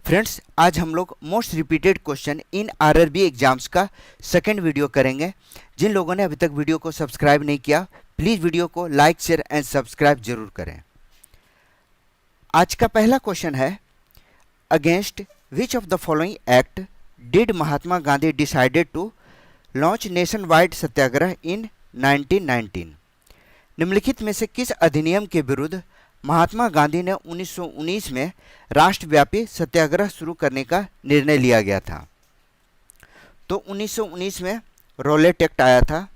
Friends, आज हम लोग most repeated question in RRB exams का सेकंड वीडियो करेंगे। जिन लोगों ने अभी तक वीडियो को सब्सक्राइब नहीं किया, प्लीज़ वीडियो को लाइक शेयर एंड सब्सक्राइब जरूर करें। आज का पहला क्वेश्चन है, against which of the following act did Mahatma Gandhi decided to launch nationwide satyagraha in 1919। निम्नलिखित में से किस अधिनियम के विरुद्ध महात्मा गांधी ने 1919 में राष्ट्रव्यापी सत्याग्रह शुरू करने का निर्णय लिया गया था? तो 1919 में रॉलेट एक्ट आया था।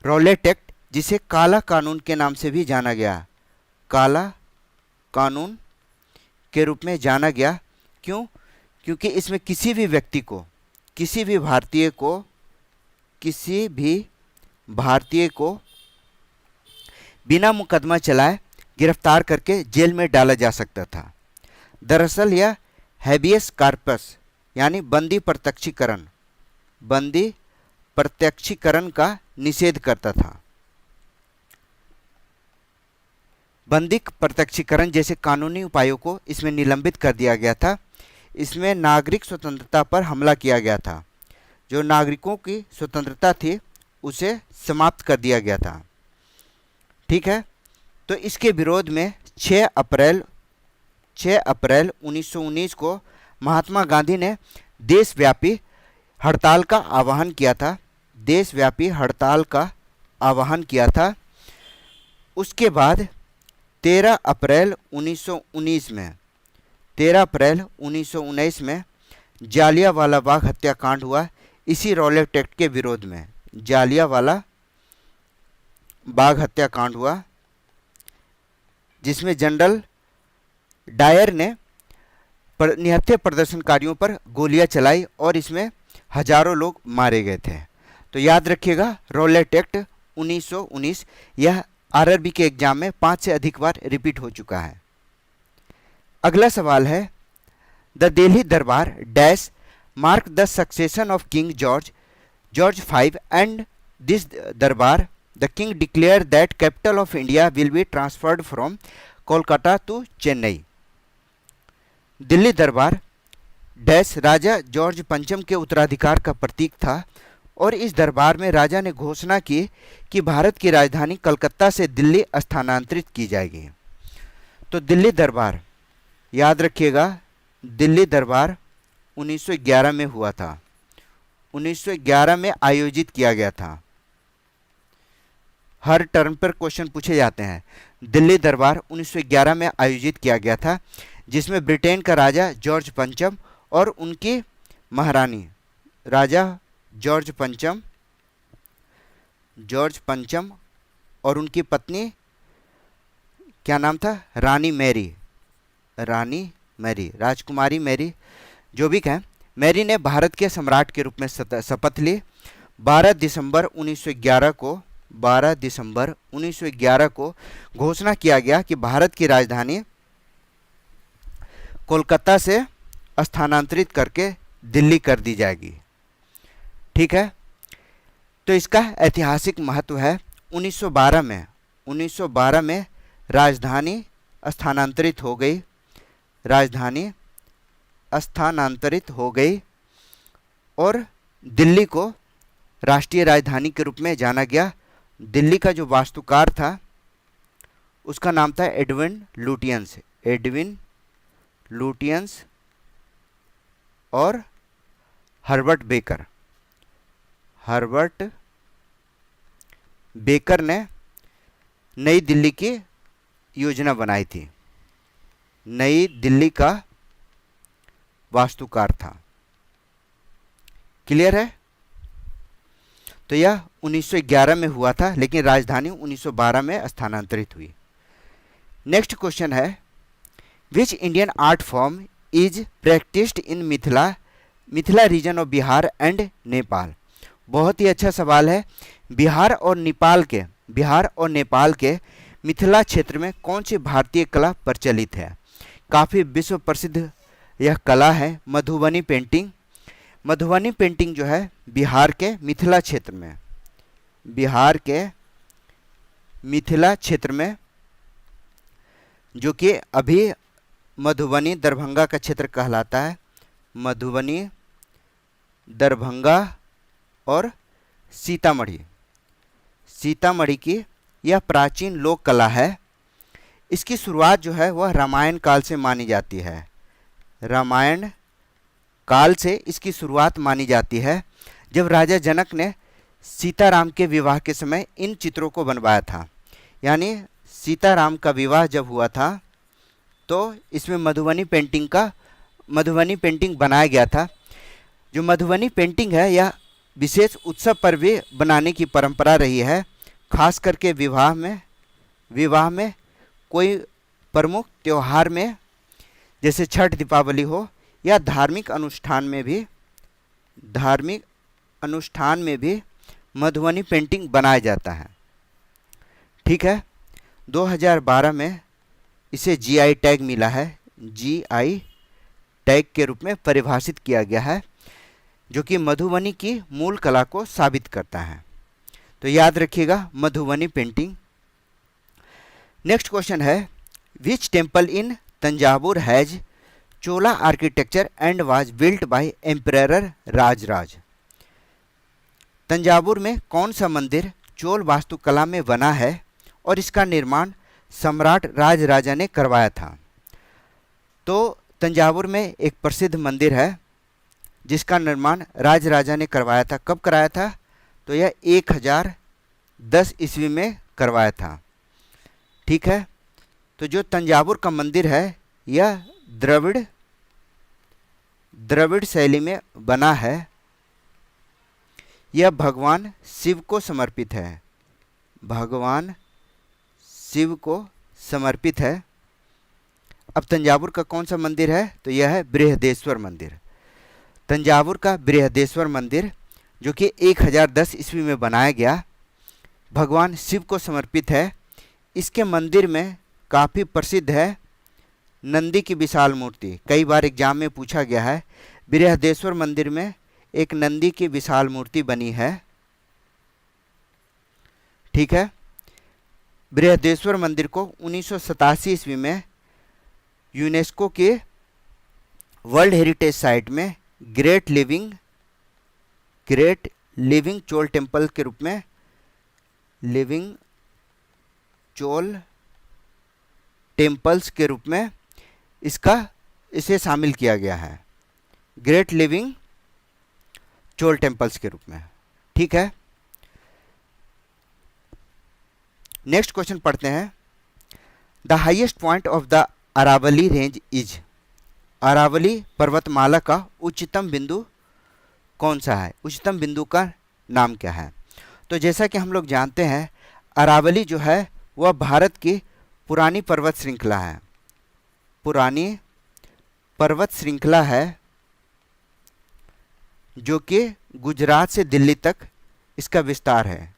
रॉलेट एक्ट, जिसे काला कानून के नाम से भी जाना गया, काला कानून के रूप में जाना गया। क्यों? क्योंकि इसमें किसी भी व्यक्ति को, किसी भी भारतीय को बिना मुकदमा चलाए गिरफ्तार करके जेल में डाला जा सकता था। दरअसल यह हैबियस कार्पस यानी बंदी प्रत्यक्षीकरण का निषेध करता था। बंदी प्रत्यक्षीकरण जैसे कानूनी उपायों को इसमें निलंबित कर दिया गया था। इसमें नागरिक स्वतंत्रता पर हमला किया गया था। जो नागरिकों की स्वतंत्रता थी उसे समाप्त कर दिया गया था। ठीक है, तो इसके विरोध में 6 अप्रैल 1919 को महात्मा गांधी ने देशव्यापी हड़ताल का आह्वान किया था। उसके बाद 13 अप्रैल 1919 में जालियांवाला बाग हत्याकांड हुआ। इसी रॉलेट एक्ट के विरोध में जालियांवाला बाग हत्याकांड हुआ, जिसमें जनरल डायर ने निहत्थे प्रदर्शनकारियों पर गोलियां चलाई और इसमें हजारों लोग मारे गए थे। तो याद रखिएगा, रॉलेट एक्ट 1919 यह आरआरबी के एग्जाम में 5 से अधिक बार रिपीट हो चुका है। अगला सवाल है, द दिल्ली दरबार dash mark the succession of king George V and this दरबार the king declared that capital of India will be transferred from Kolkata to Chennai। Delhi दरबार डैश राजा जॉर्ज पंचम के उत्तराधिकार का प्रतीक था और इस दरबार में राजा ने घोषणा की कि भारत की राजधानी कलकत्ता से दिल्ली स्थानांतरित की जाएगी। तो दिल्ली दरबार, याद रखिएगा, दिल्ली दरबार 1911 में हुआ था। 1911 में आयोजित किया गया था। हर टर्म पर क्वेश्चन पूछे जाते हैं। दिल्ली दरबार 1911 में आयोजित किया गया था, जिसमें ब्रिटेन का राजा जॉर्ज पंचम और उनकी महारानी राजा जॉर्ज पंचम और उनकी पत्नी, क्या नाम था, रानी मैरी, राजकुमारी मैरी, जो भी कहें, मैरी ने भारत के सम्राट के रूप में शपथ ली। 12 दिसंबर 1911 को घोषणा किया गया कि भारत की राजधानी कोलकाता से स्थानांतरित करके दिल्ली कर दी जाएगी। ठीक है, तो इसका ऐतिहासिक महत्व है। 1912 में राजधानी स्थानांतरित हो गई और दिल्ली को राष्ट्रीय राजधानी के रूप में जाना गया। दिल्ली का जो वास्तुकार था उसका नाम था एडविन लुटियंस और हर्बर्ट बेकर ने नई दिल्ली की योजना बनाई थी। नई दिल्ली का वास्तुकार था। क्लियर है? तो यह 1911 में हुआ था, लेकिन राजधानी 1912 में स्थानांतरित हुई। नेक्स्ट क्वेश्चन है, which Indian art form is practised in Mithila region of Bihar and Nepal? बहुत ही अच्छा सवाल है। बिहार और नेपाल के मिथिला क्षेत्र में कौन सी भारतीय कला प्रचलित है? काफ़ी विश्व प्रसिद्ध यह कला है मधुबनी पेंटिंग। मधुबनी पेंटिंग जो है बिहार के मिथिला क्षेत्र में जो कि अभी मधुबनी दरभंगा का क्षेत्र कहलाता है। मधुबनी, दरभंगा और सीतामढ़ी। सीतामढ़ी की यह प्राचीन लोक कला है। इसकी शुरुआत जो है वह रामायण काल से मानी जाती है। रामायण काल से इसकी शुरुआत मानी जाती है, जब राजा जनक ने सीताराम के विवाह के समय इन चित्रों को बनवाया था। यानी सीताराम का विवाह जब हुआ था तो इसमें मधुबनी पेंटिंग बनाया गया था। जो मधुबनी पेंटिंग है यह विशेष उत्सव पर भी बनाने की परंपरा रही है, खास करके विवाह में कोई प्रमुख त्यौहार में, जैसे छठ, दीपावली हो, या धार्मिक अनुष्ठान में भी मधुबनी पेंटिंग बनाया जाता है। ठीक है। 2012 में इसे जीआई टैग मिला है। जीआई टैग के रूप में परिभाषित किया गया है, जो कि मधुबनी की मूल कला को साबित करता है। तो याद रखिएगा मधुबनी पेंटिंग। नेक्स्ट क्वेश्चन है, which temple in Thanjavur has Chola architecture and was built by emperor Rajaraja. Thanjavur में कौन सा मंदिर चोल वास्तुकला में बना है और इसका निर्माण सम्राट राजराजा ने करवाया था। तो तंजावुर में एक प्रसिद्ध मंदिर है जिसका निर्माण राजराजा ने करवाया था। कब कराया था? तो यह 1010 ईस्वी में करवाया था। ठीक है। तो जो तंजावुर का मंदिर है यह द्रविड़ शैली में बना है। यह भगवान शिव को समर्पित है। भगवान शिव को समर्पित है। अब तंजावुर का कौन सा मंदिर है? तो यह है बृहदेश्वर मंदिर। तंजावुर का बृहदेश्वर मंदिर जो कि 1010 ईस्वी में बनाया गया, भगवान शिव को समर्पित है। इसके मंदिर में काफ़ी प्रसिद्ध है नंदी की विशाल मूर्ति। कई बार एग्जाम में पूछा गया है। बृहदेश्वर मंदिर में एक नंदी की विशाल मूर्ति बनी है। ठीक है। बृहदेश्वर मंदिर को 1987 ईस्वी में यूनेस्को के वर्ल्ड हेरिटेज साइट में ग्रेट लिविंग चोल टेम्पल के रूप में लिविंग चोल टेम्पल्स के रूप में इसे शामिल किया गया है, ग्रेट लिविंग चोल टेम्पल्स के रूप में। ठीक है। नेक्स्ट क्वेश्चन पढ़ते हैं। The highest point of the Aravalli range is. Aravalli पर्वतमाला का उच्चतम बिंदु कौन सा है? उच्चतम बिंदु का नाम क्या है? तो जैसा कि हम लोग जानते हैं, अरावली जो है वह भारत की पुरानी पर्वत श्रृंखला है। पुरानी पर्वत श्रृंखला है जो कि गुजरात से दिल्ली तक इसका विस्तार है।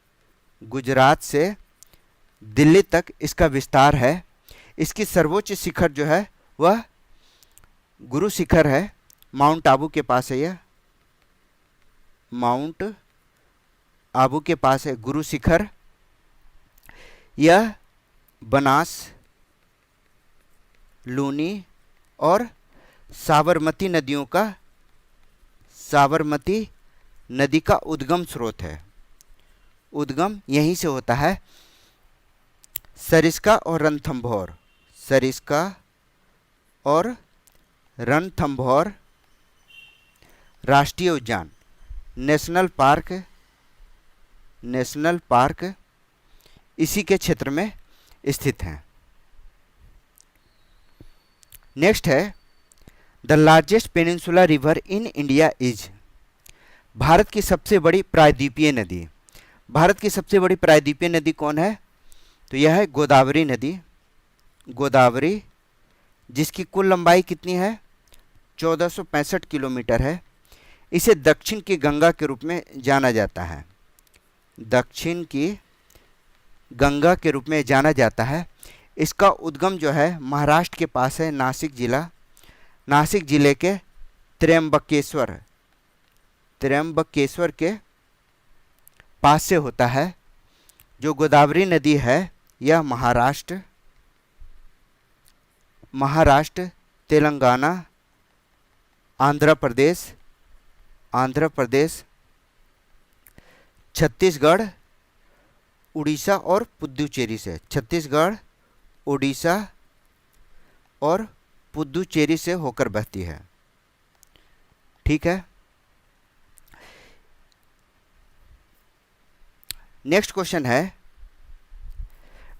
गुजरात से दिल्ली तक इसका विस्तार है। इसकी सर्वोच्च शिखर जो है वह गुरु शिखर है। माउंट आबू के पास है। यह माउंट आबू के पास है गुरु शिखर। यह बनास, लूनी और साबरमती नदी का उद्गम स्रोत है। उद्गम यहीं से होता है। सरिस्का और रणथंभौर राष्ट्रीय उद्यान, नेशनल पार्क इसी के क्षेत्र में स्थित हैं। नेक्स्ट है, the largest peninsula river in India is. Bharat की सबसे बड़ी प्रायद्वीपीय नदी। भारत की सबसे बड़ी प्रायद्वीपीय नदी कौन है? तो यह है गोदावरी नदी। गोदावरी, जिसकी कुल लंबाई कितनी है? 1465 किलोमीटर है। इसे दक्षिण की गंगा के रूप में जाना जाता है। दक्षिण की गंगा के रूप में जाना जाता है। इसका उद्गम जो है महाराष्ट्र के पास है, नासिक जिले के त्र्यंबकेश्वर के पास से होता है। जो गोदावरी नदी है यह महाराष्ट्र तेलंगाना, आंध्र प्रदेश, छत्तीसगढ़, उड़ीसा और पुदुचेरी से, छत्तीसगढ़, उड़ीसा और पुदुचेरी से होकर बहती है। ठीक है। नेक्स्ट क्वेश्चन है,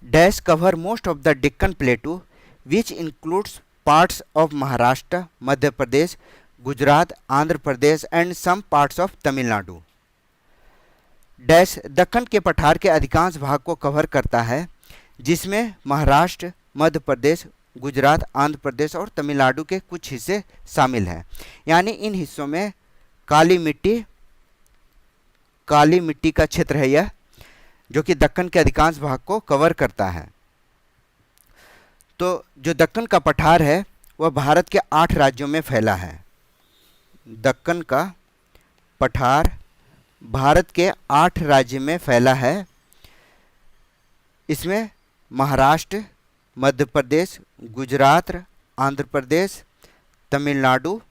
dash cover most of the Deccan plateau which includes parts of Maharashtra, Madhya Pradesh, Gujarat, Andhra Pradesh and some parts of Tamil Nadu. Dash Deccan के पठार के अधिकांश भाग को कवर करता है, जिसमें महाराष्ट्र, मध्य प्रदेश, गुजरात, आंध्र प्रदेश और तमिलनाडु के कुछ हिस्से शामिल हैं। यानी इन हिस्सों में काली मिट्टी का क्षेत्र है यह, जो कि दक्कन के अधिकांश भाग को कवर करता है। तो जो दक्कन का पठार है वह भारत के 8 राज्यों में फैला है। दक्कन का पठार भारत के 8 राज्य में फैला है। इसमें महाराष्ट्र, मध्य प्रदेश, गुजरात, आंध्र प्रदेश, तमिलनाडु,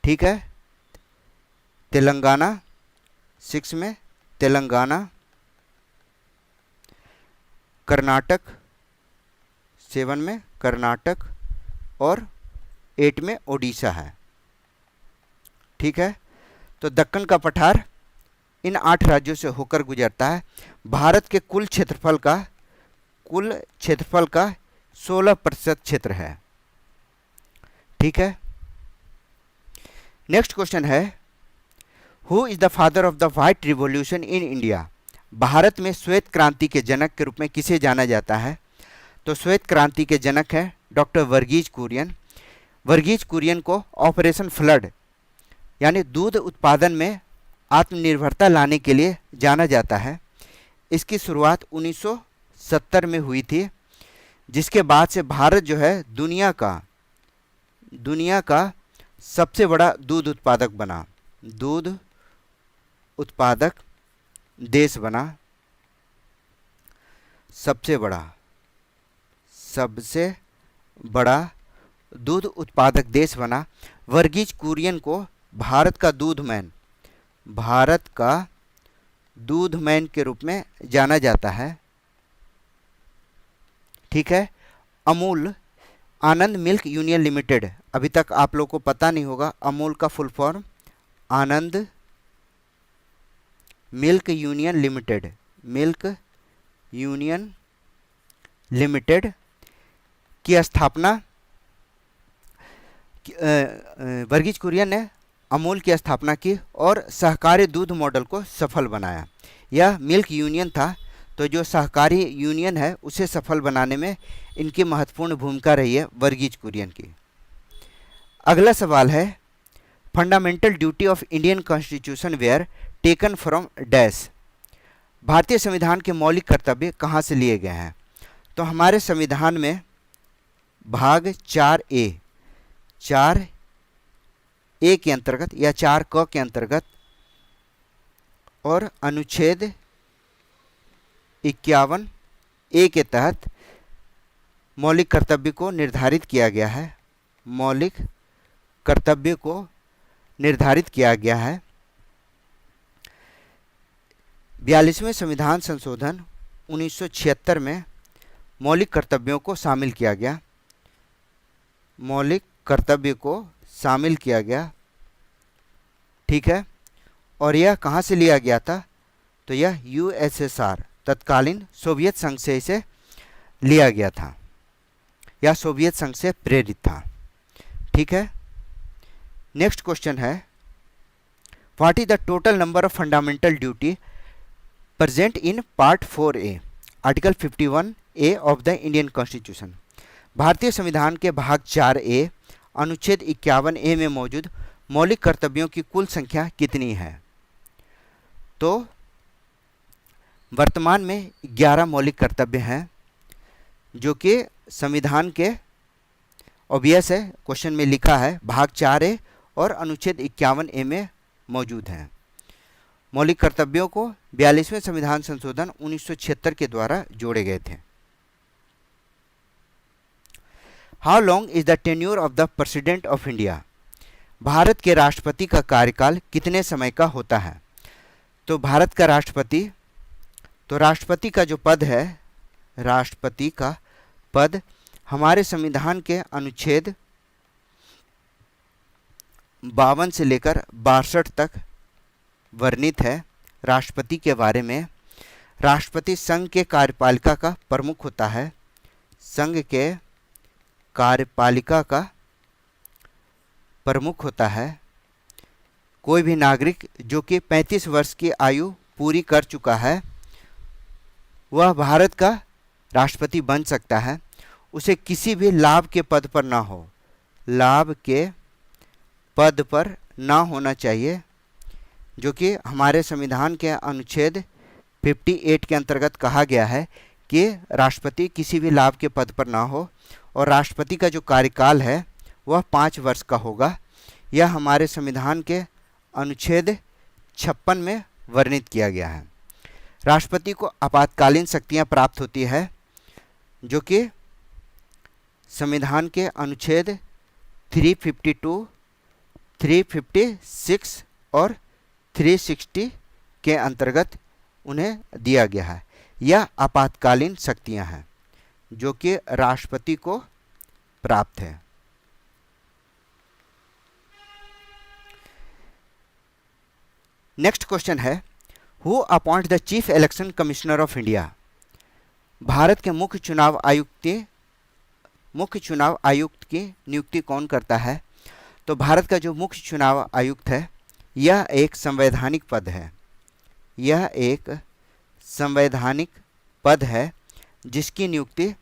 ठीक है, तेलंगाना, 6 में तेलंगाना, कर्नाटक, 7 में कर्नाटक और 8 में ओडिशा है। ठीक है। तो दक्कन का पठार इन 8 राज्यों से होकर गुजरता है। भारत के कुल क्षेत्रफल का 16% क्षेत्र है। ठीक है। नेक्स्ट क्वेश्चन है, who is the father of the white revolution in India. Bharat में श्वेत क्रांति के जनक के रूप में किसे जाना जाता है? तो श्वेत क्रांति के जनक हैं डॉक्टर वर्गीज कुरियन। वर्गीज कुरियन को ऑपरेशन फ्लड यानी दूध उत्पादन में आत्मनिर्भरता लाने के लिए जाना जाता है। इसकी शुरुआत 1970 में हुई थी, जिसके बाद से भारत जो है दुनिया का सबसे बड़ा दूध उत्पादक बना, दूध उत्पादक देश बना, सबसे बड़ा दूध उत्पादक देश बना। वर्गीज कुरियन को भारत का दूध मैन के रूप में जाना जाता है। ठीक है। अमूल, आनंद मिल्क यूनियन लिमिटेड, अभी तक आप लोग को पता नहीं होगा अमूल का फुल फॉर्म आनंद मिल्क यूनियन लिमिटेड की स्थापना वर्गीज कुरियन ने अमूल की स्थापना की और सहकारी दूध मॉडल को सफल बनाया। यह मिल्क यूनियन था, तो जो सहकारी यूनियन है उसे सफल बनाने में इनकी महत्वपूर्ण भूमिका रही है वर्गीज कुरियन की। अगला सवाल है, fundamental duty of Indian constitution where taken from dash. भारतीय संविधान के मौलिक कर्तव्य कहाँ से लिए गए हैं? तो हमारे संविधान में भाग 4A के अंतर्गत या 4 के अंतर्गत और अनुच्छेद 51A के तहत मौलिक कर्तव्य को निर्धारित किया गया है। 42वें संविधान संशोधन 1976 में मौलिक कर्तव्यों को शामिल किया गया। ठीक है। और यह कहाँ से लिया गया था? तो यह यूएसएसआर तत्कालीन सोवियत संघ से इसे लिया गया था, या सोवियत संघ से प्रेरित था। ठीक है। नेक्स्ट क्वेश्चन है, what is the total number of fundamental duty present in part 4A article 51A of the Indian constitution. भारतीय संविधान के भाग 4A अनुच्छेद 51A में मौजूद मौलिक कर्तव्यों की कुल संख्या कितनी है? तो वर्तमान में 11 मौलिक कर्तव्य हैं, जो कि संविधान के ऑब्वियस है, क्वेश्चन में लिखा है भाग 4A और अनुच्छेद 51A में मौजूद हैं। मौलिक कर्तव्यों को 42वें संविधान संशोधन 1976 के द्वारा जोड़े गए थे। How long is the tenure of the president of India? Bharat के राष्ट्रपति का कार्यकाल कितने समय का होता है? तो भारत का राष्ट्रपति का जो पद है, राष्ट्रपति का पद हमारे संविधान के अनुच्छेद 52 से लेकर 62 तक वर्णित है। राष्ट्रपति के बारे में, राष्ट्रपति संघ के कार्यपालिका का प्रमुख होता है। संघ के कार्यपालिका का प्रमुख होता है। कोई भी नागरिक जो कि 35 वर्ष की आयु पूरी कर चुका है वह भारत का राष्ट्रपति बन सकता है। उसे किसी भी लाभ के पद पर ना हो, लाभ के पद पर ना होना चाहिए, जो कि हमारे संविधान के अनुच्छेद 58 के अंतर्गत कहा गया है कि राष्ट्रपति किसी भी लाभ के पद पर ना हो और राष्ट्रपति का जो कार्यकाल है वह 5 वर्ष का होगा। यह हमारे संविधान के अनुच्छेद 56 में वर्णित किया गया है। राष्ट्रपति को आपातकालीन शक्तियां प्राप्त होती है, जो कि संविधान के अनुच्छेद 352, 356 और 360 के अंतर्गत उन्हें दिया गया है। यह आपातकालीन शक्तियां हैं जो कि राष्ट्रपति को प्राप्त है। नेक्स्ट क्वेश्चन है, who appoint the chief election commissioner of India? Bharat के मुख्य चुनाव आयुक्त की नियुक्ति कौन करता है? तो भारत का जो मुख्य चुनाव आयुक्त है यह एक संवैधानिक पद है। यह एक संवैधानिक पद है जिसकी नियुक्ति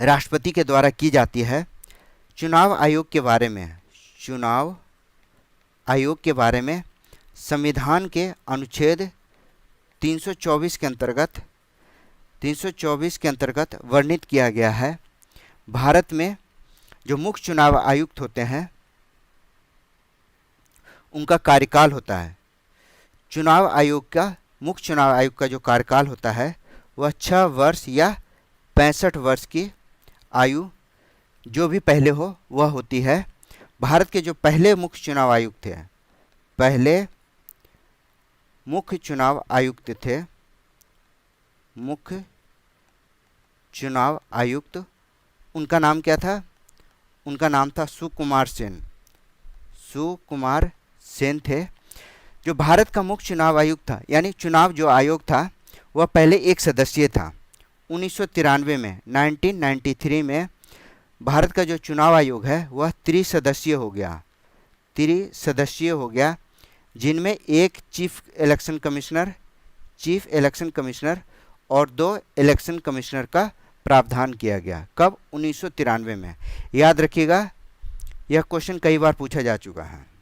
राष्ट्रपति के द्वारा की जाती है। चुनाव आयोग के बारे में संविधान के अनुच्छेद 324 के अंतर्गत वर्णित किया गया है। भारत में जो मुख्य चुनाव आयुक्त होते हैं उनका कार्यकाल होता है। मुख्य चुनाव आयोग का जो कार्यकाल होता है वह 6 वर्ष या 65 वर्ष की आयु जो भी पहले हो वह होती है। भारत के जो पहले मुख्य चुनाव आयुक्त उनका नाम क्या था? उनका नाम था सुकुमार सेन थे। जो भारत का मुख्य चुनाव आयुक्त था, यानी चुनाव जो आयोग था वह पहले एक सदस्यीय था। 1993 में भारत का जो चुनाव आयोग है वह त्रिसदस्यीय हो गया, जिनमें एक चीफ इलेक्शन कमिश्नर और 2 इलेक्शन कमिश्नर का प्रावधान किया गया। कब? 1993 में। याद रखिएगा, यह क्वेश्चन कई बार पूछा जा चुका है।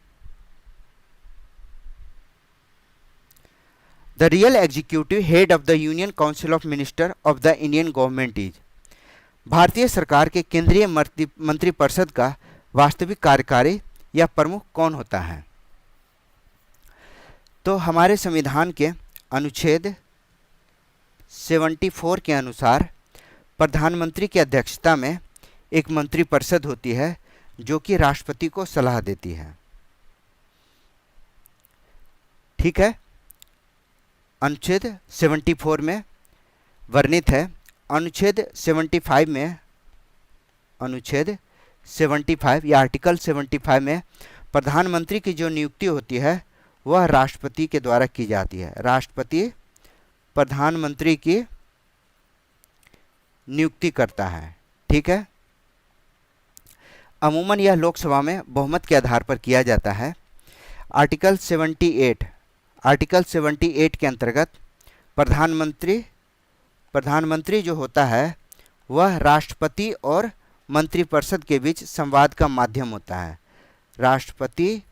The real executive head of the union council of minister of the Indian government is? भारतीय सरकार के केंद्रीय मंत्रिपरिषद का वास्तविक कार्यकारी या प्रमुख कौन होता है? तो हमारे संविधान के अनुच्छेद 74 के अनुसार प्रधानमंत्री की अध्यक्षता में एक मंत्रिपरिषद होती है जो कि राष्ट्रपति को सलाह देती है। ठीक है, अनुच्छेद 74 में वर्णित है। अनुच्छेद 75 या आर्टिकल 75 में प्रधानमंत्री की जो नियुक्ति होती है वह राष्ट्रपति के द्वारा की जाती है। राष्ट्रपति प्रधानमंत्री की नियुक्ति करता है। ठीक है, अमूमन यह लोकसभा में बहुमत के आधार पर किया जाता है। आर्टिकल 78 के अंतर्गत प्रधानमंत्री जो होता है वह राष्ट्रपति और मंत्रिपरिषद के बीच संवाद का माध्यम होता है। राष्ट्रपति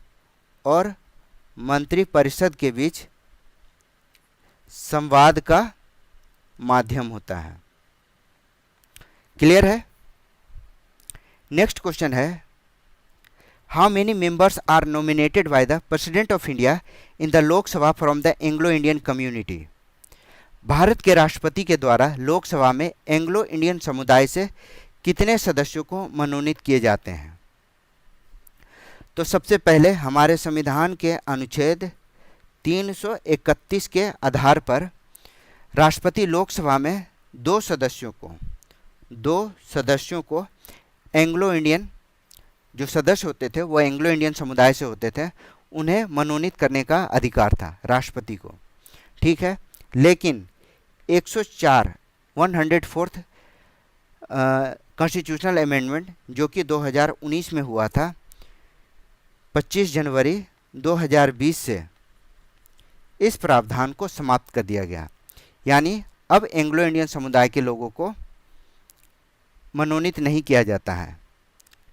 और मंत्रिपरिषद के बीच संवाद का माध्यम होता है। क्लियर है? नेक्स्ट क्वेश्चन है, how many members are nominated by the president of India in the Lok Sabha from the Anglo Indian community? Bharat के राष्ट्रपति के द्वारा लोकसभा में एंग्लो इंडियन समुदाय से कितने सदस्यों को मनोनीत किए जाते हैं? तो सबसे पहले हमारे संविधान के अनुच्छेद 331 के आधार पर राष्ट्रपति लोकसभा में दो सदस्यों को एंग्लो इंडियन जो सदस्य होते थे वो एंग्लो इंडियन समुदाय से होते थे, उन्हें मनोनीत करने का अधिकार था राष्ट्रपति को। ठीक है, लेकिन 104 104th कॉन्स्टिट्यूशनल अमेंडमेंट जो कि 2019 में हुआ था, 25 जनवरी 2020 से इस प्रावधान को समाप्त कर दिया गया। यानी अब एंग्लो इंडियन समुदाय के लोगों को मनोनीत नहीं किया जाता है।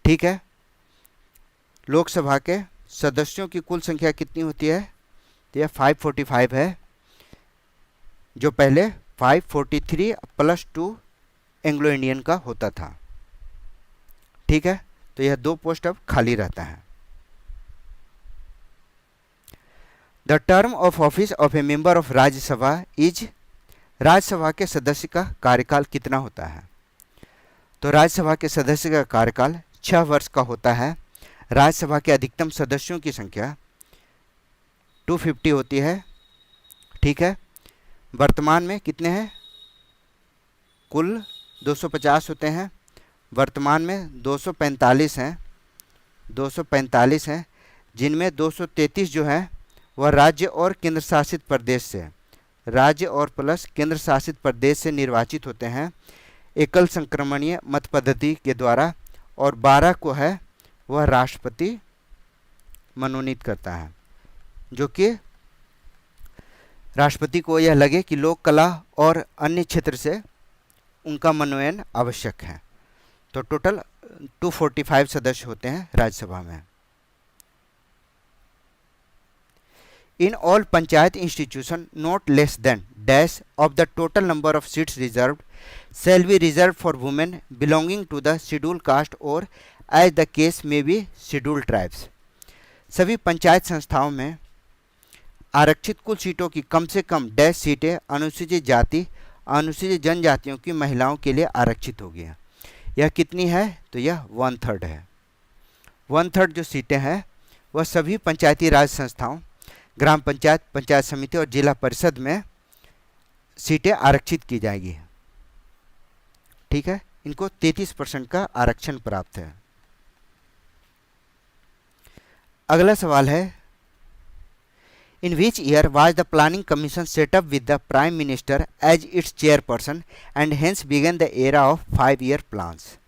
ठीक है, लोकसभा के सदस्यों की कुल संख्या कितनी होती है? तो यह 545 है, जो पहले 543 + 2 एंग्लो इंडियन का होता था। ठीक है, तो यह 2 पोस्ट अब खाली रहता है। The term of office of A member of Rajya Sabha is, Rajya Sabha के सदस्य का कार्यकाल कितना होता है? तो राज्यसभा के सदस्य का कार्यकाल 6 वर्ष का होता है। राज्यसभा के अधिकतम सदस्यों की संख्या 250 होती है। ठीक है, वर्तमान में कितने हैं? कुल 250 होते हैं, वर्तमान में 245 हैं। 245 हैं, जिनमें 233 जो है वह राज्य और केंद्र शासित प्रदेश से, राज्य और प्लस केंद्र शासित प्रदेश से निर्वाचित होते हैं एकल संक्रमणीय मत पद्धति के द्वारा, और 12 को है वह राष्ट्रपति मनोनीत करता है, जो कि राष्ट्रपति को यह लगे कि लोक कला और अन्य क्षेत्र से उनका मनोनयन आवश्यक है। तो टोटल 245 सदस्य होते हैं राज्यसभा में। In all panchayat institution not less than dash of the total number of seats reserved shall be reserved for women belonging to the scheduled caste or as the case may be scheduled tribes। सभी पंचायत संस्थाओं में आरक्षित कुल सीटों की कम से कम dash सीटें अनुसूचित जाति अनुसूचित जनजातियों की महिलाओं के लिए आरक्षित होगी। यह कितनी है? तो यह 1/3 है। 1/3 जो सीटें हैं वह सभी पंचायती राज संस्थाओं, ग्राम पंचायत, पंचायत समिति और जिला परिषद में सीटें आरक्षित की जाएगी। ठीक है, इनको 33% का आरक्षण प्राप्त है। अगला सवाल है, in which year was the planning commission set up with the prime minister as its chairperson and hence began the era of 5-year plans.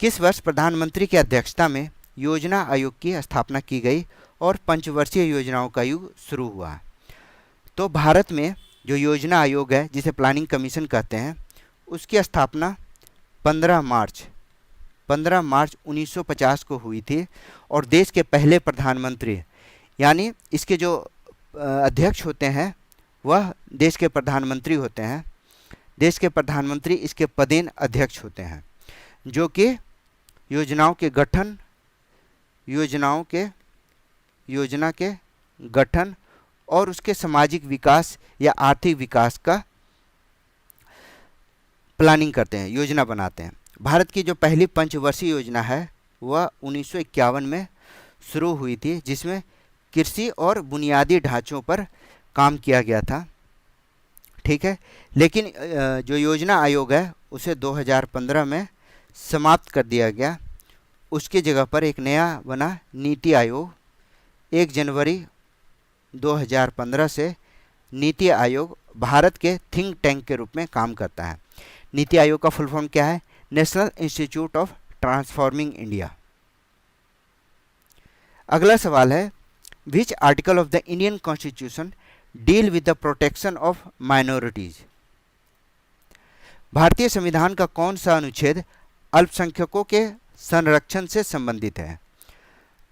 किस वर्ष प्रधानमंत्री की अध्यक्षता में योजना आयोग की स्थापना की गई और पंचवर्षीय योजनाओं का युग शुरू हुआ? तो भारत में जो योजना आयोग है, जिसे प्लानिंग कमीशन कहते हैं, उसकी स्थापना 15 मार्च 1950 को हुई थी, और देश के पहले प्रधानमंत्री, यानी इसके जो अध्यक्ष होते हैं वह देश के प्रधानमंत्री होते हैं। देश के प्रधानमंत्री इसके पदेन अध्यक्ष होते हैं, जो कि योजना के गठन और उसके सामाजिक विकास या आर्थिक विकास का प्लानिंग करते हैं, योजना बनाते हैं। भारत की जो पहली पंचवर्षीय योजना है वह 1951 में शुरू हुई थी, जिसमें कृषि और बुनियादी ढांचों पर काम किया गया था। ठीक है, लेकिन जो योजना आयोग है उसे 2015 में समाप्त कर दिया गया। उसकी जगह पर एक नया बना नीति आयोग। 1 जनवरी 2015 से नीति आयोग भारत के थिंक टैंक के रूप में काम करता है। नीति आयोग का फुल फॉर्म क्या है? National institute of transforming India. अगला सवाल है, विच article of the Indian constitution deal with the protection of minorities. भारतीय संविधान का कौन सा अनुच्छेद अल्पसंख्यकों के संरक्षण से संबंधित है?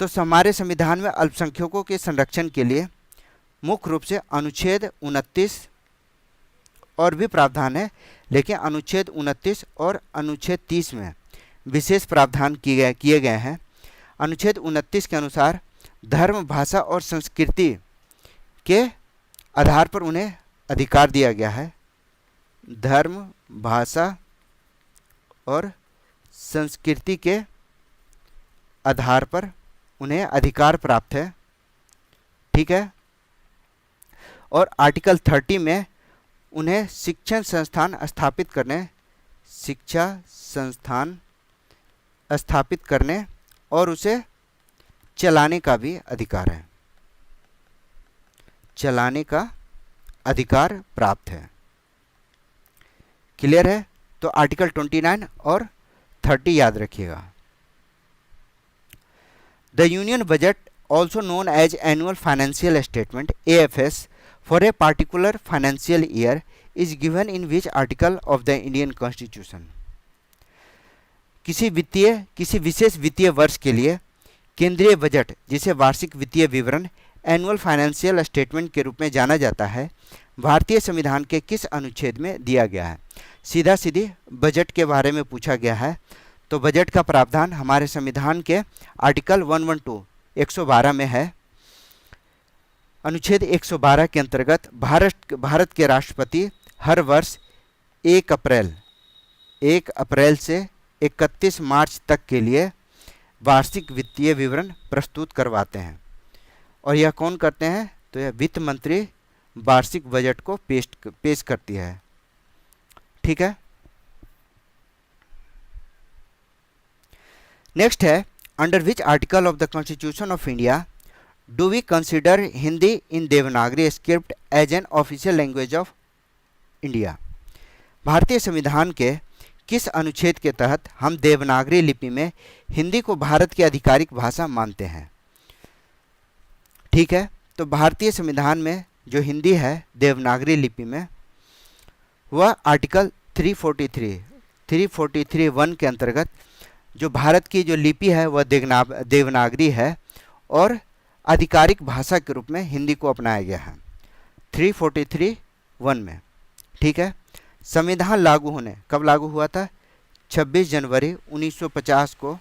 तो हमारे संविधान में अल्पसंख्यकों के संरक्षण के लिए मुख्य रूप से अनुच्छेद 29 और भी प्रावधान है, लेकिन अनुच्छेद 29 और अनुच्छेद 30 में विशेष प्रावधान किए गए हैं। अनुच्छेद 29 के अनुसार धर्म, भाषा और संस्कृति के आधार पर उन्हें अधिकार दिया गया है। धर्म, भाषा और संस्कृति के आधार पर उन्हें अधिकार प्राप्त है, ठीक है। और आर्टिकल 30 में उन्हें शिक्षण संस्थान स्थापित करने और उसे चलाने का भी अधिकार है, चलाने का अधिकार प्राप्त है। क्लियर है? तो आर्टिकल 29 और 30 याद रखिएगा। The union budget also known as annual financial statement AFS for a particular financial year is given in which article of the Indian Constitution? किसी विशेष वित्तीय वर्ष के लिए केंद्रीय बजट, जिसे वार्षिक वित्तीय विवरण एनुअल फाइनेंशियल स्टेटमेंट के रूप में जाना जाता है, भारतीय संविधान के किस अनुच्छेद में दिया गया है? सीधा सीधी बजट के बारे में पूछा गया है। तो बजट का प्रावधान हमारे संविधान के आर्टिकल 112 में है। अनुच्छेद 112 के अंतर्गत भारत के राष्ट्रपति हर वर्ष 1 अप्रैल से 31 मार्च तक के लिए वार्षिक वित्तीय विवरण प्रस्तुत करवाते हैं। और यह कौन करते हैं? तो यह वित्त मंत्री वार्षिक बजट को पेश करती है, ठीक है। नेक्स्ट है, under which article of the constitution of India do we consider Hindi in Devanagari script as an official language of India? भारतीय संविधान के किस अनुच्छेद के तहत हम देवनागरी लिपि में हिंदी को भारत की आधिकारिक भाषा मानते हैं? ठीक है, तो भारतीय संविधान में जो हिंदी है देवनागरी लिपि में, वह आर्टिकल 343(1) के अंतर्गत जो भारत की जो लिपि है वह देवनागरी है और आधिकारिक भाषा के रूप में हिंदी को अपनाया गया है 343(1) में, ठीक है। संविधान लागू होने कब लागू हुआ था? 26 जनवरी 1950 को।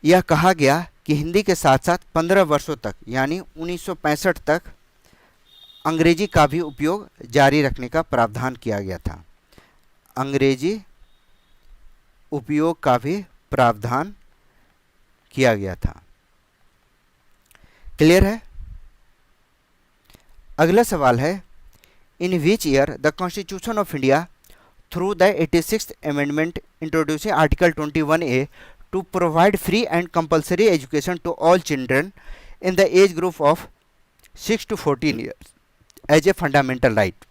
यह कहा गया कि हिंदी के साथ साथ 15 वर्षों तक यानी 1965 तक अंग्रेजी का भी उपयोग जारी रखने का प्रावधान किया गया था। अंग्रेजी उपयोग का भी प्रावधान किया गया था। क्लियर है? अगला सवाल है, in which year the constitution of India through the 86th amendment introducing article 21A to provide free and compulsory education to all children in the age group of 6 to 14 years as a fundamental right?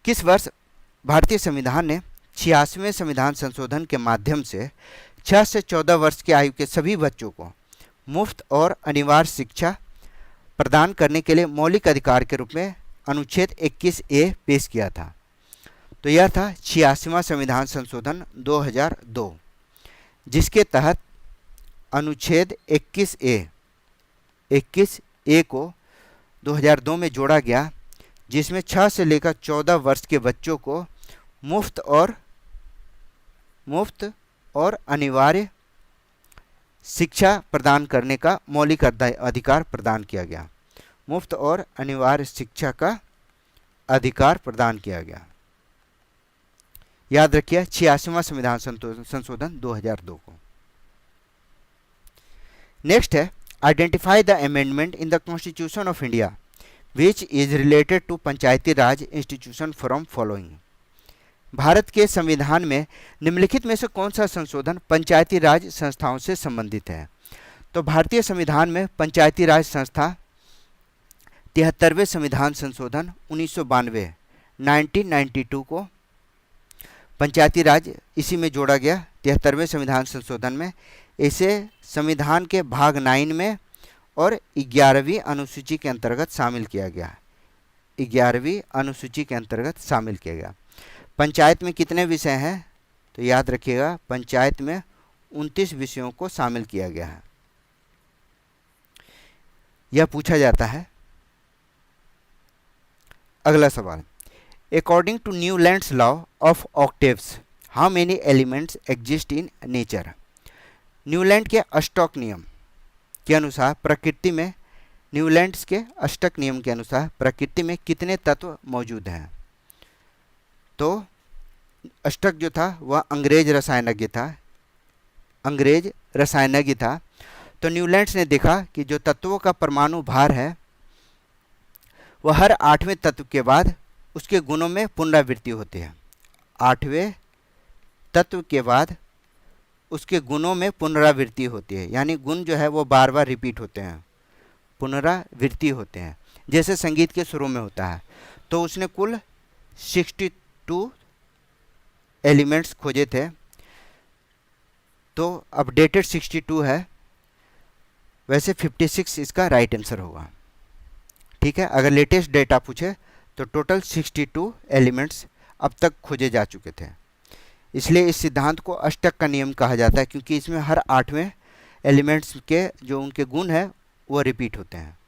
किस वर्ष भारतीय संविधान ने 86वें संविधान संशोधन के माध्यम से 6 से 14 वर्ष की आयु के सभी बच्चों को मुफ्त और अनिवार्य शिक्षा प्रदान करने के लिए मौलिक अधिकार के रूप में अनुच्छेद 21A पेश किया था? तो यह था 86वां संविधान संशोधन 2002, जिसके तहत अनुच्छेद 21A को 2002 में जोड़ा गया, जिसमें 6 से लेकर 14 वर्ष के बच्चों को मुफ्त और अनिवार्य शिक्षा प्रदान करने का मौलिक अधिकार प्रदान किया गया। मुफ्त और अनिवार्य शिक्षा का अधिकार प्रदान किया गया। याद रखिए 86वां संविधान संशोधन 2002 को। नेक्स्ट है, identify the amendment in the constitution of India which is related to panchayati raj institution from following? Bharat के संविधान में निम्नलिखित में से कौन सा संशोधन पंचायती राज संस्थाओं से संबंधित है? तो भारतीय संविधान में पंचायती राज संस्था 73वें संविधान संशोधन 1992 1992 को पंचायती राज इसी में जोड़ा गया 73वें संविधान संशोधन में। इसे संविधान के भाग 9 में और 11वीं अनुसूची के अंतर्गत शामिल किया गया। 11वीं अनुसूची के अंतर्गत शामिल किया गया। पंचायत में कितने विषय हैं? तो याद रखिएगा पंचायत में 29 विषयों को शामिल किया गया है। यह पूछा जाता है। अगला सवाल, according to Newlands law of octaves how many elements exist in nature? Newland के अष्टक नियम के अनुसार प्रकृति में, न्यूलैंड्स के अष्टक नियम के अनुसार प्रकृति में कितने तत्व मौजूद हैं? तो अष्टक जो था वह अंग्रेज रसायनज्ञ था। तो न्यूलैंड्स ने देखा कि जो तत्वों का परमाणु भार है वह हर 8वें तत्व के बाद उसके गुणों में पुनरावृत्ति होती है। 8वें तत्व के बाद उसके गुणों में पुनरावृत्ति होती है, यानी गुण जो है वो बार बार रिपीट होते हैं, पुनरावृत्ति होते हैं, जैसे संगीत के सुरों में होता है। तो उसने कुल 62 एलिमेंट्स खोजे थे। तो अपडेटेड 62 है, वैसे 56 इसका राइट आंसर होगा। ठीक है, अगर लेटेस्ट डेटा पूछे तो टोटल 62 एलिमेंट्स अब तक खोजे जा चुके थे। इसलिए इस सिद्धांत को अष्टक का नियम कहा जाता है, क्योंकि इसमें हर 8वें एलिमेंट्स के जो उनके गुण हैं वो रिपीट होते हैं।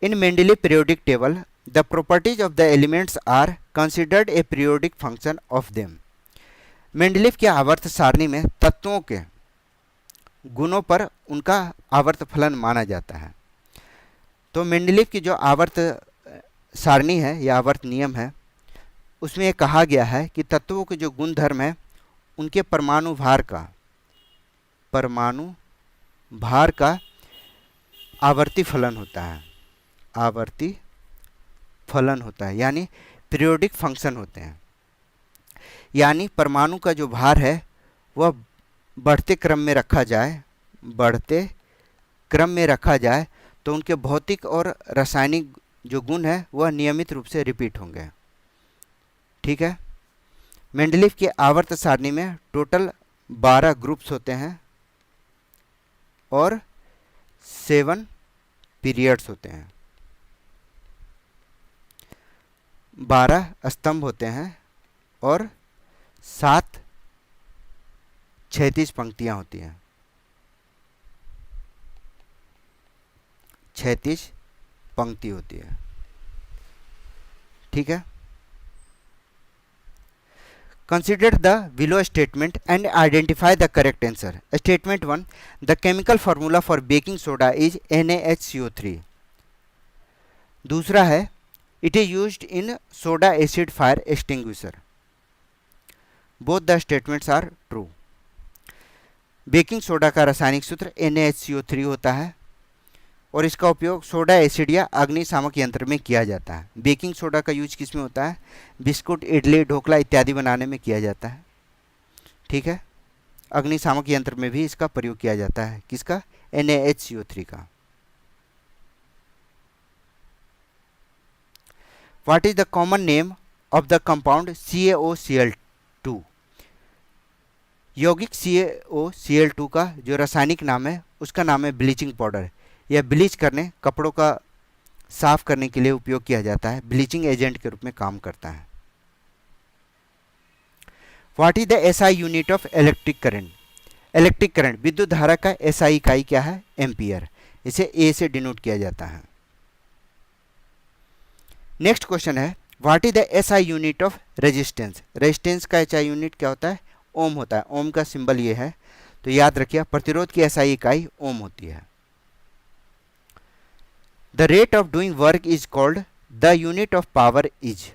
In Mendeleev periodic table the properties of the elements are considered a periodic function of them. Mendeleev की आवर्त सारणी में तत्वों के गुणों पर उनका आवर्त फलन माना जाता है। तो मेंडलीव की जो आवर्त सारणी है या आवर्त नियम है, उसमें ये कहा गया है कि तत्वों के जो गुण धर्म है उनके परमाणु भार का आवर्ती फलन होता है, यानी पीरियोडिक फंक्शन होते हैं। यानी परमाणु का जो भार है वह बढ़ते क्रम में रखा जाए तो उनके भौतिक और रासायनिक जो गुण है वह नियमित रूप से रिपीट होंगे। ठीक है, मेंडलीव की आवर्त सारणी में टोटल 12 ग्रुप्स होते हैं और 7 पीरियड्स होते हैं, 12 स्तंभ होते हैं और 7 क्षैतिज पंक्तियां होती हैं, 36 पंक्ति होती है। ठीक है, consider the below statement and identify the correct answer. Statement 1, the chemical formula for baking soda is NaHCO3। दूसरा है, it is used in soda acid fire extinguisher. Both the statements are true. Baking soda का रासायनिक सूत्र NaHCO3 होता है और इसका उपयोग सोडा एसिड या अग्निशामक यंत्र में किया जाता है। बेकिंग सोडा का यूज किस में होता है? बिस्कुट, इडली, ढोकला इत्यादि बनाने में किया जाता है। ठीक है, अग्निशामक यंत्र में भी इसका प्रयोग किया जाता है। किसका? NaHCO3 का। What is the common name of the compound CaOCl2? यौगिक CaOCl2 का जो रासायनिक नाम है उसका नाम है ब्लीचिंग पाउडर। यह ब्लीच करने, कपड़ों का साफ करने के लिए उपयोग किया जाता है, ब्लीचिंग एजेंट के रूप में काम करता है। What is the SI unit of electric current? Electric current, विद्युत धारा का SI इकाई क्या है? एम्पियर। इसे A से डिनोट किया जाता है। नेक्स्ट क्वेश्चन है, what is the SI unit of resistance? Resistance का SI यूनिट क्या होता है? ओम होता है। ओम का सिंबल ये है, तो याद रखिए प्रतिरोध की SI इकाई ओम होती है। The rate of doing work is called, the unit of power is.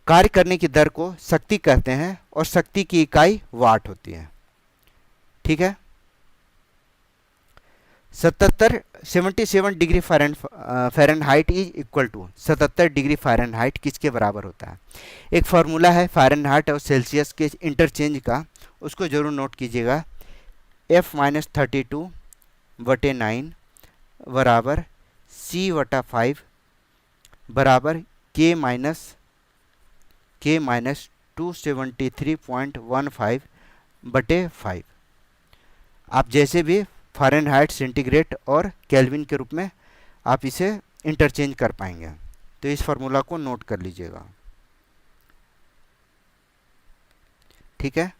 कार्य करने की दर को शक्ति कहते हैं और शक्ति की इकाई वाट होती है। ठीक है, 77 degree Fahrenheit is equal to 77 degree Fahrenheit किसके बराबर होता है? एक फार्मूला है फ़ारेनहाइट और सेल्सियस के इंटरचेंज का, उसको जरूर नोट कीजिएगा। F-32/9 बराबर C/5 बराबर K माइनस 273.15/5। आप जैसे भी फ़ारेनहाइट, सेंटीग्रेड और केल्विन के रूप में आप इसे इंटरचेंज कर पाएंगे, तो इस फार्मूला को नोट कर लीजिएगा। ठीक है,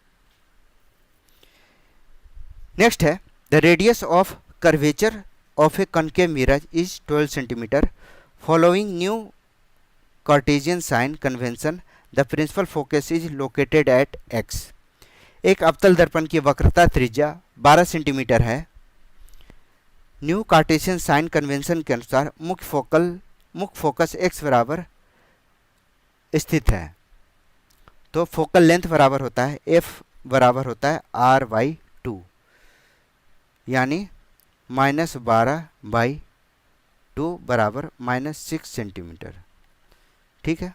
नेक्स्ट है, the radius of curvature of a concave mirror is 12 centimetre. Following new Cartesian sign convention the principal focus is located at X। एक अवतल दर्पण की वक्रता त्रिज्या 12 सेंटीमीटर है। न्यू कार्टेशियन साइन कन्वेंशन के अनुसार मुख्य फोकस X बराबर स्थित है। तो फोकल लेंथ बराबर होता है F बराबर होता है R/2, यानी -12/2 बराबर -6 सेंटीमीटर। ठीक है।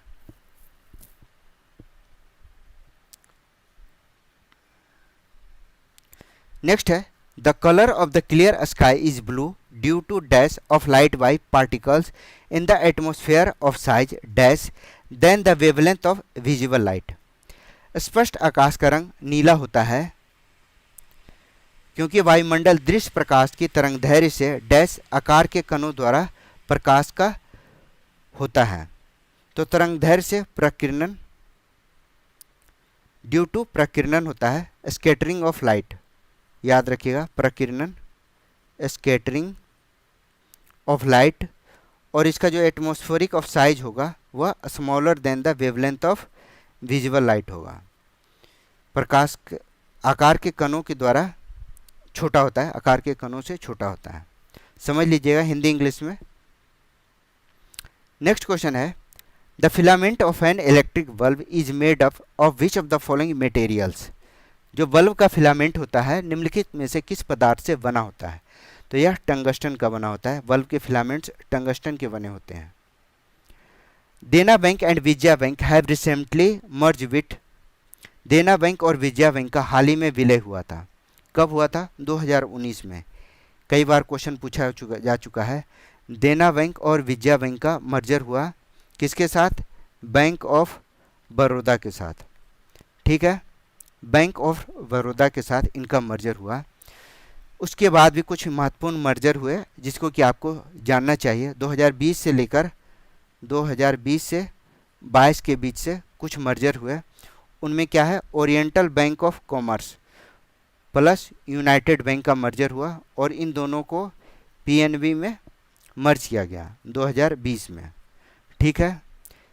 नेक्स्ट है the colour of the clear sky is blue due to dash of light by particles in the atmosphere of size dash than the wavelength of visible light. स्पष्ट आकाश का रंग नीला होता है क्योंकि वायुमंडल दृश्य प्रकाश की तरंगदैर्घ्य से डैश आकार के कणों द्वारा प्रकाश का होता है। तो तरंगदैर्घ्य से प्रकीर्णन, ड्यू टू प्रकीर्णन होता है स्कैटरिंग ऑफ लाइट। याद रखिएगा, प्रकीर्णन, स्कैटरिंग ऑफ लाइट। और इसका जो एटमॉस्फेरिक ऑफ साइज होगा वह smaller than the wavelength of visible light होगा। प्रकाश आकार के कणों के द्वारा छोटा होता है, आकार के कणों से छोटा होता है। समझ लीजिएगा हिंदी इंग्लिश में। नेक्स्ट क्वेश्चन है the filament of an electric bulb is made up of which of the following materials. जो बल्ब का फिलामेंट होता है निम्नलिखित में से किस पदार्थ से बना होता है। तो यह टंगस्टन का बना होता है। बल्ब के फिलामेंट्स टंगस्टन के बने होते हैं। देना bank and Vijaya bank have recently merge with. देना बैंक और विजया बैंक का हाल ही में विलय हुआ था। कब हुआ था? 2019 में। कई बार क्वेश्चन पूछा जा चुका है। देना बैंक और विजया बैंक का मर्जर हुआ किसके साथ? बैंक ऑफ बड़ौदा के साथ। ठीक है, बैंक ऑफ बड़ौदा के साथ इनका मर्जर हुआ। उसके बाद भी कुछ महत्वपूर्ण मर्जर हुए जिसको कि आपको जानना चाहिए। 2020 से लेकर 2020 से 22 के बीच से कुछ मर्जर हुए। उनमें क्या है? Oriental bank of commerce plus United bank का मर्जर हुआ और इन दोनों को पीएनबी में मर्ज किया गया 2020 में। ठीक है।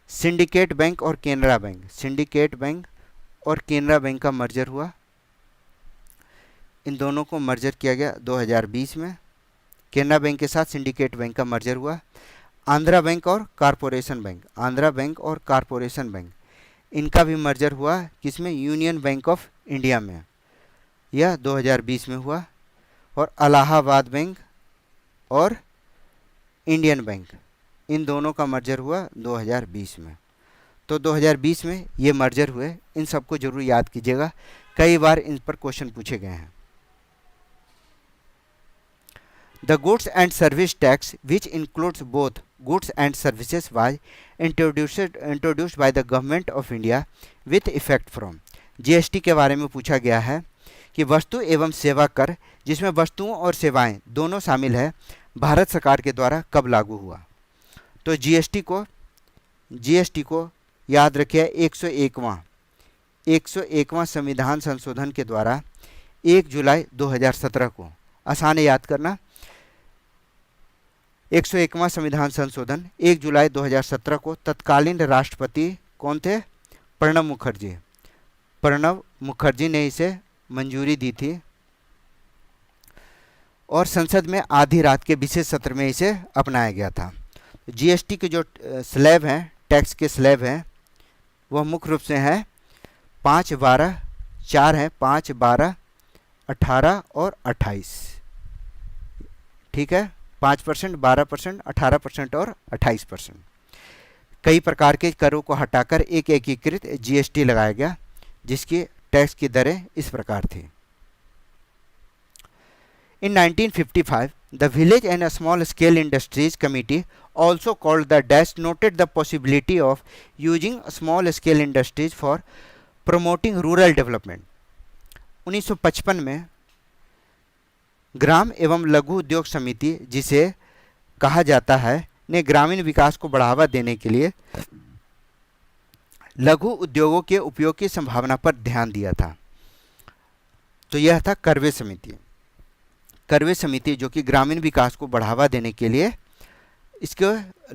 सिंडिकेट बैंक और केनरा बैंक, सिंडिकेट बैंक और केनरा बैंक का मर्जर हुआ। इन दोनों को मर्जर किया गया 2020 में। केनरा बैंक के साथ सिंडिकेट बैंक का मर्जर हुआ। आंध्रा बैंक और कारपोरेशन बैंक, आंध्रा बैंक और कारपोरेशन बैंक, इनका भी मर्जर हुआ किसमें? यूनियन बैंक ऑफ इंडिया में। यह 2020 में हुआ। और इलाहाबाद बैंक और इंडियन बैंक, इन दोनों का मर्जर हुआ 2020 में। तो 2020 में ये मर्जर हुए। इन सबको जरूर याद कीजिएगा, कई बार इन पर क्वेश्चन पूछे गए हैं। The goods and service tax which includes both goods and services was introduced by the government of India with effect from. GST के बारे में पूछा गया है कि वस्तु एवं सेवा कर, जिसमें वस्तुओं और सेवाएं दोनों शामिल है, भारत सरकार के द्वारा कब लागू हुआ। तो जीएसटी को याद रखिए 101वां संविधान संशोधन के द्वारा 1 जुलाई 2017 को, आसान है याद करना, 101वां संविधान संशोधन 1 जुलाई 2017 को तत्कालीन राष्ट्रपति कौन थे? प्रणब मुखर्जी। प्रणब मुखर्जी ने इसे मंजूरी दी थी और संसद में आधी रात के विशेष सत्र में इसे अपनाया गया था। जीएसटी के जो स्लैब हैं, टैक्स के स्लैब हैं, वह मुख्य रूप से हैं 5, 12, 4 हैं, 5, 12, 18 और 28। ठीक है, 5%, 12%, 18% और 28%। कई प्रकार के करों को हटाकर एक एकीकृत जीएसटी लगाया गया, जिसकी टैक्स की दरें इस प्रकार थी। In 1955, the Village and Small Scale Industries Committee, also called the DASH, noted the possibility of using small scale industries for promoting rural development. 1955 में ग्राम एवं लघु उद्योग समिति, जिसे कहा जाता है, ने ग्रामीण विकास को बढ़ावा देने के लिए लघु उद्योगों के उपयोग की संभावना पर ध्यान दिया था। तो यह था करवे समिति। करवे समिति जो कि ग्रामीण विकास को बढ़ावा देने के लिए इसके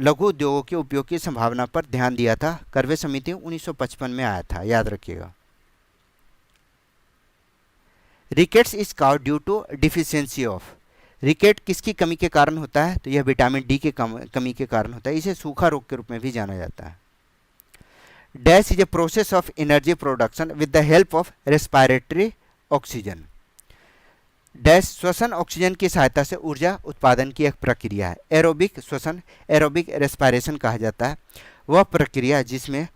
लघु उद्योगों के उपयोग की संभावना पर ध्यान दिया था। करवे समिति 1955 में आया था, याद रखिएगा। Rickets is caused due to deficiency of. Rickets किसकी कमी के कारण होता है? तो यह विटामिन डी के कमी के कारण होता है। इसे सूखा रोग के रूप में भी जाना जाता है। Dash is a process of energy production with the help of respiratory oxygen. Dash श्वसन ऑक्सीजन की सहायता से ऊर्जा उत्पादन की एक प्रक्रिया है। एरोबिक श्वसन, एरोबिक रेस्पिरेशन कहा जाता है वह प्रक्रिया जिसमें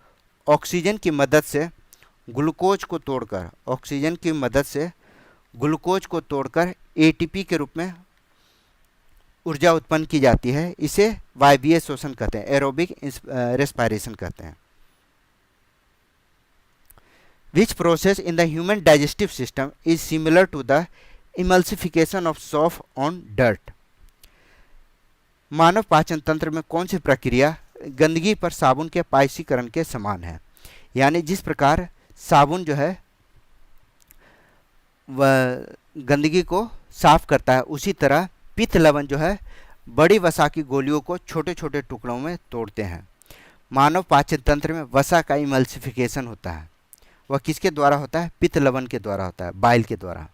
ऑक्सीजन की मदद से ग्लूकोज को तोड़कर, ऑक्सीजन की मदद से ग्लूकोज को तोड़कर एटीपी के रूप में ऊर्जा उत्पन्न की जाती है। इसे वायवीय श्वसन कहते हैं, एरोबिक रेस्पिरेशन कहते हैं। Which process in the human digestive system is similar to the emulsification of soap on dirt. मानव पाचन तंत्र में कौन सी प्रक्रिया गंदगी पर साबुन के पायसीकरण के समान है। यानी जिस प्रकार साबुन जो है वह गंदगी को साफ करता है, उसी तरह पित्त लवण जो है बड़ी वसा की गोलियों को छोटे छोटे टुकड़ों में तोड़ते हैं। मानव पाचन तंत्र में वसा का इमल्सिफिकेशन होता है, वह किसके द्वारा होता है? पित्त लवण के द्वारा होता है, बाइल के द्वारा।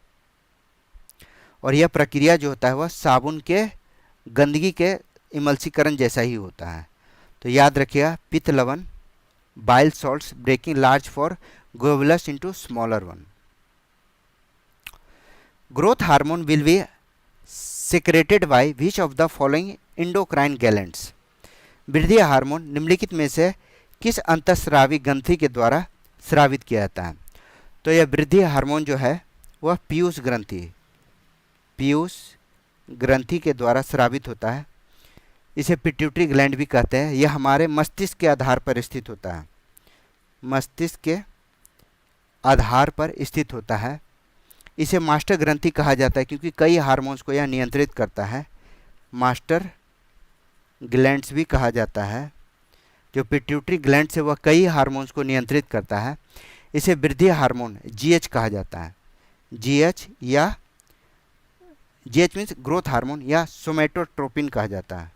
और यह प्रक्रिया जो होता है वह साबुन के गंदगी के इमल्सीकरण जैसा ही होता है। तो याद रखिएगा, पित्त लवण, bile salts breaking large for globules into smaller one. Growth hormone will be secreted by which of the following endocrine glands। वृद्धि हार्मोन निम्नलिखित में से किस अंतःस्रावी ग्रंथि के द्वारा स्रावित किया जाता है? तो यह वृद्धि हार्मोन जो है वह पीयूष ग्रंथि के द्वारा स्रावित होता है। इसे पिट्यूटरी ग्लैंड भी कहते हैं। यह हमारे मस्तिष्क के आधार पर स्थित होता है, मस्तिष्क के आधार पर स्थित होता है। इसे मास्टर ग्रंथि कहा जाता है क्योंकि कई हार्मोन्स को यह नियंत्रित करता है। मास्टर ग्लैंड्स भी कहा जाता है। जो पिट्यूटरी ग्लैंड से वह कई हार्मोन्स को नियंत्रित करता है। इसे वृद्धि हार्मोन जीएच कहा जाता है। जीएच मीन्स ग्रोथ हार्मोन या सोमैटोट्रोपिन कहा जाता है,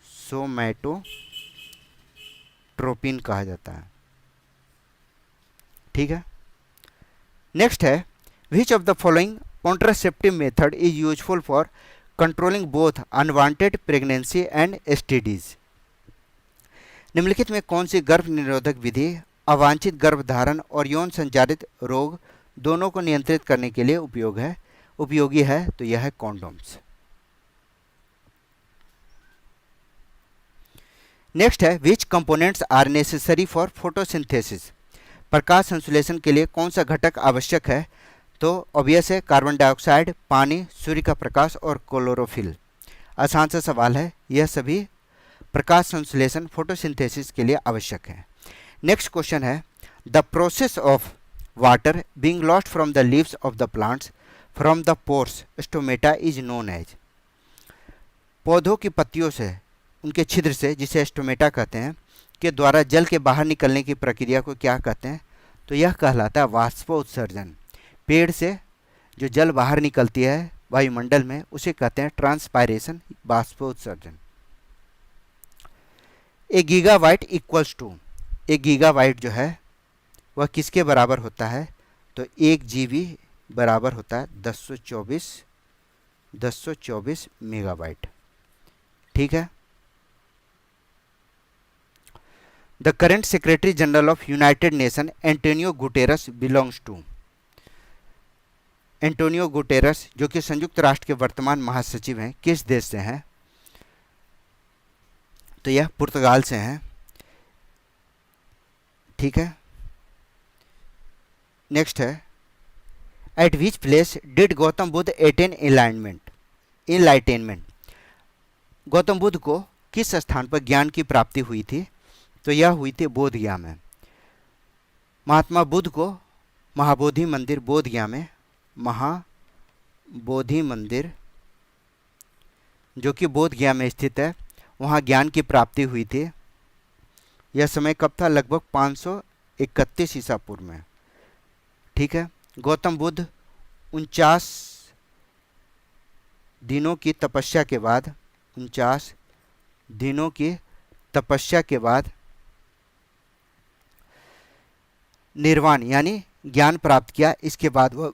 सोमैटोट्रोपिन कहा जाता है। ठीक है। नेक्स्ट है, which of the following contraceptive method is useful for controlling both unwanted pregnancy and STDs। निम्नलिखित में कौन सी गर्भ निरोधक विधि अवांछित गर्भधारण और यौन संचारित रोग दोनों को नियंत्रित करने के लिए उपयोगी है? तो यह है कॉन्डोम्स। नेक्स्ट है, which components are necessary for photosynthesis। प्रकाश संश्लेषण के लिए कौन सा घटक आवश्यक है? तो ऑब्वियस है, कार्बन डाइऑक्साइड, पानी, सूर्य का प्रकाश और क्लोरोफिल। आसान सा सवाल है। यह सभी प्रकाश संश्लेषण फोटोसिंथेसिस के लिए आवश्यक है। नेक्स्ट क्वेश्चन है, the process of water being lost from the leaves of the plants from the pores stomata is known as. पौधों की पत्तियों से, उनके छिद्र से, जिसे स्टोमेटा कहते हैं, के द्वारा जल के बाहर निकलने की प्रक्रिया को क्या कहते हैं? तो यह कहलाता है वाष्पोत्सर्जन। पेड़ से जो जल बाहर निकलती है वायुमंडल में उसे कहते हैं ट्रांसपायरेशन, वाष्पोत्सर्जन। ए गीगावाट इक्वल्स टू, एक गीगावाट जो है वह किसके बराबर होता है? तो 1 GB बराबर होता है 1024 मेगावाट। ठीक है। The current secretary general of United Nation Antonio Guterres belongs to. Antonio Guterres जो कि संयुक्त राष्ट्र के वर्तमान महासचिव हैं, किस देश से हैं? तो यह पुर्तगाल से हैं। ठीक है। नेक्स्ट है, eight which place did Gautam Buddha attain enlightenment. Gautam Buddha को किस स्थान पर ज्ञान की प्राप्ति हुई थी? तो यह हुई थी बोधगया में। महात्मा बुद्ध को महाबोधि मंदिर बोधगया में, महाबोधि मंदिर जो कि बोधगया में स्थित है, वहाँ ज्ञान की प्राप्ति हुई थी। यह समय कब था? लगभग 531 ईसा पूर्व में। ठीक है। गौतम बुद्ध 49 दिनों की तपस्या के बाद 49 दिनों की तपस्या के बाद निर्वाण यानी ज्ञान प्राप्त किया। इसके बाद वह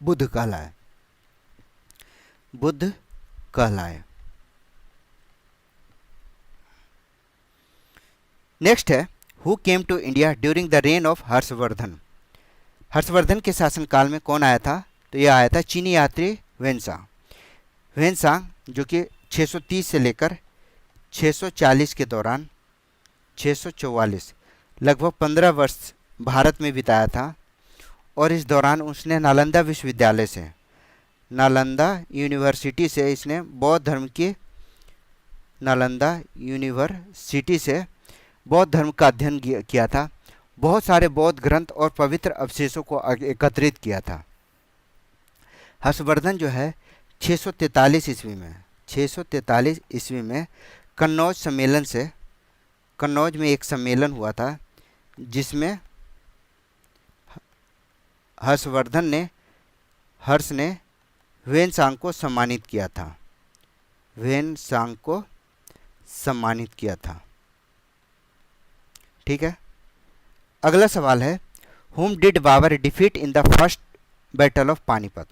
बुद्ध कहलाए, बुद्ध कहलाए। नेक्स्ट है, who came to India during the reign of Harshavardhan. Harshavardhan के शासनकाल में कौन आया था? तो यह आया था चीनी यात्री ह्वेनसांग। ह्वेनसांग जो कि 630 से लेकर 640 के दौरान 644 लगभग 15 वर्ष भारत में बिताया था, और इस दौरान उसने नालंदा विश्वविद्यालय से, नालंदा यूनिवर्सिटी से इसने बौद्ध धर्म की, नालंदा यूनिवर्सिटी से बौद्ध धर्म का अध्ययन किया था। बहुत सारे बौद्ध ग्रंथ और पवित्र अवशेषों को एकत्रित किया था। हर्षवर्धन जो है 643 ईस्वी में कन्नौज सम्मेलन से, कन्नौज में एक सम्मेलन हुआ था जिसमें हर्ष ने ह्वेनसांग को सम्मानित किया था। ह्वेनसांग को सम्मानित किया था। ठीक है, अगला सवाल है, whom did Babur defeat in the first battle of Panipat.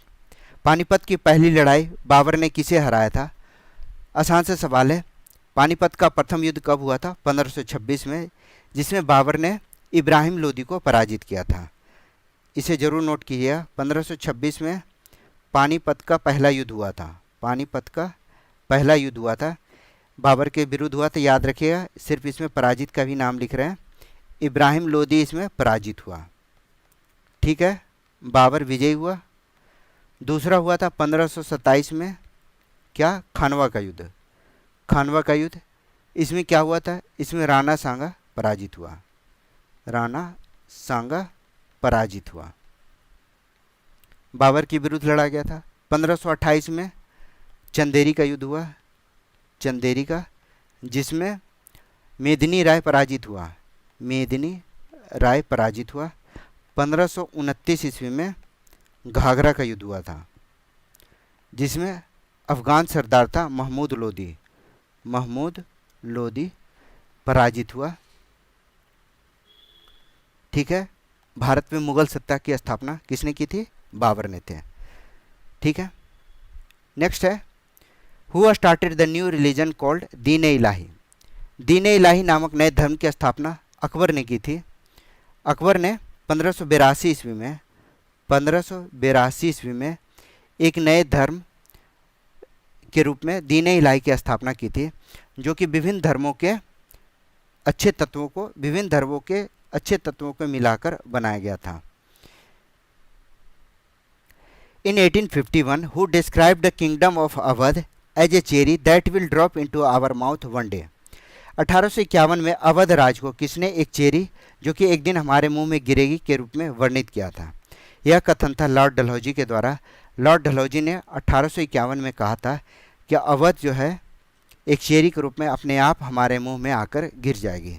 Panipat की पहली लड़ाई बाबर ने किसे हराया था? आसान से सवाल है। पानीपत का प्रथम युद्ध कब हुआ था? 1526 में, जिसमें बाबर ने इब्राहिम लोदी को पराजित किया था। इसे जरूर नोट कीजिएगा। 1526 में पानीपत का पहला युद्ध हुआ था। पानीपत का पहला युद्ध हुआ था, बाबर के विरुद्ध हुआ था। याद रखिएगा, सिर्फ इसमें पराजित का भी नाम लिख रहे हैं। इब्राहिम लोदी इसमें पराजित हुआ। ठीक है, बाबर विजयी हुआ। दूसरा हुआ था 1527 में, क्या? खानवा का युद्ध। खानवा का युद्ध, इसमें क्या हुआ था? इसमें राणा सांगा पराजित हुआ। राणा सांगा पराजित हुआ, बाबर के विरुद्ध लड़ा गया था। 1528 में चंदेरी का युद्ध हुआ, चंदेरी का, जिसमें मेदिनी राय पराजित हुआ। मेदिनी राय पराजित हुआ। 1529 ईस्वी में घाघरा का युद्ध हुआ था, जिसमें अफगान सरदार था महमूद लोदी। महमूद लोदी पराजित हुआ। ठीक है, भारत में मुगल सत्ता की स्थापना किसने की थी? बाबर ने थे। ठीक है, नेक्स्ट है, who started the new religion called दीन इलाही। दीन इलाही नामक नए धर्म की स्थापना अकबर ने की थी। अकबर ने 1582 ईस्वी में, 1582 ईस्वी में एक नए धर्म के रूप में दीन इलाही की स्थापना की थी, जो कि विभिन्न धर्मों के अच्छे तत्वों को मिलाकर बनाया गया था। In 1851, who described the kingdom of Awadh as a cherry that will drop into our mouth one day। 1851 में अवध राज को किसने एक चेरी जो कि एक दिन हमारे मुंह में गिरेगी के रूप में वर्णित किया था? यह कथन था लॉर्ड डलहौजी के द्वारा। लॉर्ड डलहौजी ने 1851 में कहा था कि अवध जो है एक चेरी के रूप में अपने आप हमारे मुंह में आकर गिर जाएगी।